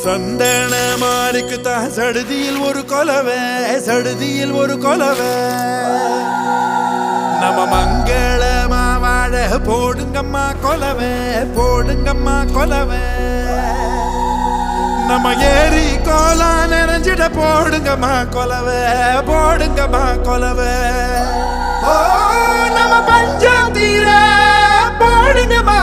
சந்தன மாறிக்குத்தா சடுதியில் ஒரு கொலவை, சடுதியில் ஒரு கொலவை. நம்ம மங்களமா வாழ போடுங்கம்மா கொலவை, போடுங்கம்மா கொலவை. நம்ம ஏரி கோலா நிறைஞ்சிட போடுங்கம்மா கொலவை, போடுங்கம்மா கொலவை. ஓ நம்ம பஞ்சாயத்தீர போடுங்கம்மா